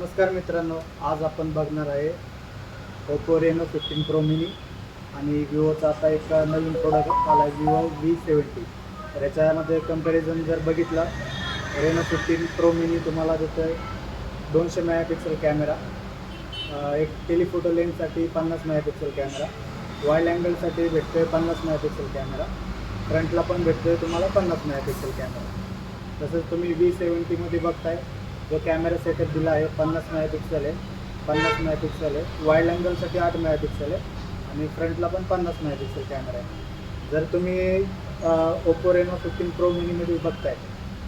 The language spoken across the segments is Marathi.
नमस्कार मित्रांनो, आज आपण बघणार आहे ओप्पो रेनो 15 प्रो मिनी आणि विवोचा आता एक नवीन प्रोडक्ट आला आहे विवो V70. तर याच्यामध्ये कंपॅरिझन जर बघितलं, रेनो 15 प्रो मिनी तुम्हाला देतं आहे 200 मेगापिक्सल कॅमेरा, एक टेलिफोटो लेन्ससाठी 50 मेगापिक्सल कॅमेरा, वाईड अँगलसाठी भेटतो आहे 50 मेगापिक्सल कॅमेरा, फ्रंटला पण भेटतो आहे तुम्हाला 50 मेगापिक्सल कॅमेरा. तसंच तुम्ही V70मध्ये बघताय जो कॅमेरा सेटअप दिला आहे 50 मेगापिक्सल आहे, 50 मेगापिक्सल आहे, वाईड अँगलसाठी 8 मेगापिक्सल आहे आणि फ्रंटला पण 50 मेगापिक्सल कॅमेरा आहे. जर तुम्ही ओप्पो रेनो 15 प्रो मिनीमध्ये बघताय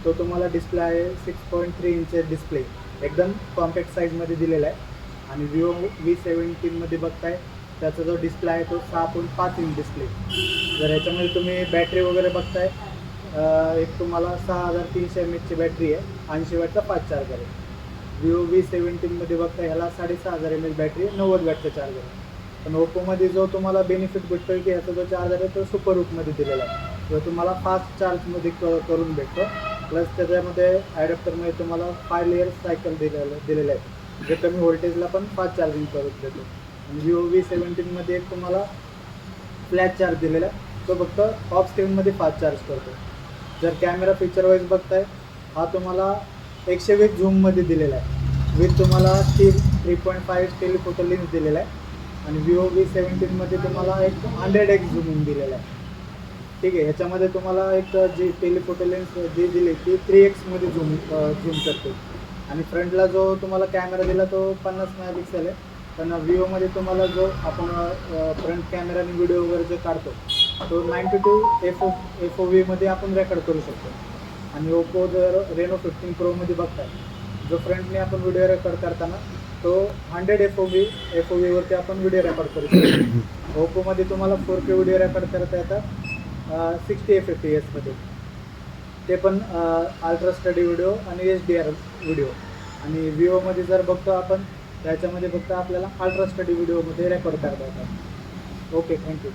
तो तुम्हाला डिस्प्ले आहे 6.3 इंच डिस्प्ले, एकदम कॉम्पॅक्ट साईजमध्ये दिलेला आहे. आणि विवो V70मध्ये बघताय त्याचा जो डिस्प्ले आहे तो 6.5 इंच डिस्प्ले. जर याच्यामध्ये तुम्ही बॅटरी वगैरे बघताय, एक तुम्हाला 6300 mAhची बॅटरी आहे, 80 वॅटचा फास्ट चार्जर आहे. विवो V70मध्ये बघता ह्याला 6500 mAh बॅटरी आहे, 90 वॅटचा चार्जर आहे. पण ओप्पोमध्ये जो तुम्हाला बेनिफिट भेटतो आहे की ह्याचा जो चार्जर आहे तो सुपर रूटमध्ये दिलेला आहे, जो तुम्हाला फास्ट चार्जमध्ये करून भेटतो. प्लस त्याच्यामध्ये ॲडॅप्टरमध्ये तुम्हाला 5 लेअर सायकल दिलेलं आहे, जे कमी व्होल्टेजला पण फास्ट चार्जिंग करून देतो. आणि विवो V70मध्ये एक तुम्हाला फ्लॅश चार्ज दिलेला आहे, तो फक्त ऑफ स्क्रीनमध्ये फास्ट चार्ज करतो. जर कॅमेरा फीचर वाईज बघताय, हा तुम्हाला 120 झूममध्ये दिलेला आहे, विथ तुम्हाला 3.5 टेलिफोटो लेन्स दिलेला आहे. आणि विवो V70मध्ये तुम्हाला एक 100x झूमिंग दिलेला आहे. ठीक आहे, ह्याच्यामध्ये तुम्हाला एक जी टेलिफोटो लेन्स जी दिली ती 3x झूम करते. आणि फ्रंटला जो तुम्हाला कॅमेरा दिला तो 50 मेगापिक्सल आहे. पण विवोमध्ये तुम्हाला जो आपण फ्रंट कॅमेराने व्हिडिओ वगैरे जे काढतो तो 92 FOV आपण रेकॉर्ड करू शकतो. आणि ओप्पो जर रेनो 15 प्रोमध्ये बघताय, जो फ्रंटने आपण व्हिडिओ रेकॉर्ड करताना तो 100 FOVवरती आपण व्हिडिओ रेकॉर्ड करू शकतो. ओप्पोमध्ये तुम्हाला 4K व्हिडिओ रेकॉर्ड करता येतात 60 fps, ते पण अल्ट्रा स्टडी व्हिडिओ आणि HDR व्हिडिओ. आणि विवोमध्ये जर बघतो आपण, त्याच्यामध्ये फक्त आपल्याला अल्ट्रा स्टडी व्हिडिओमध्ये रेकॉर्ड करता येतात. Okay, thank you.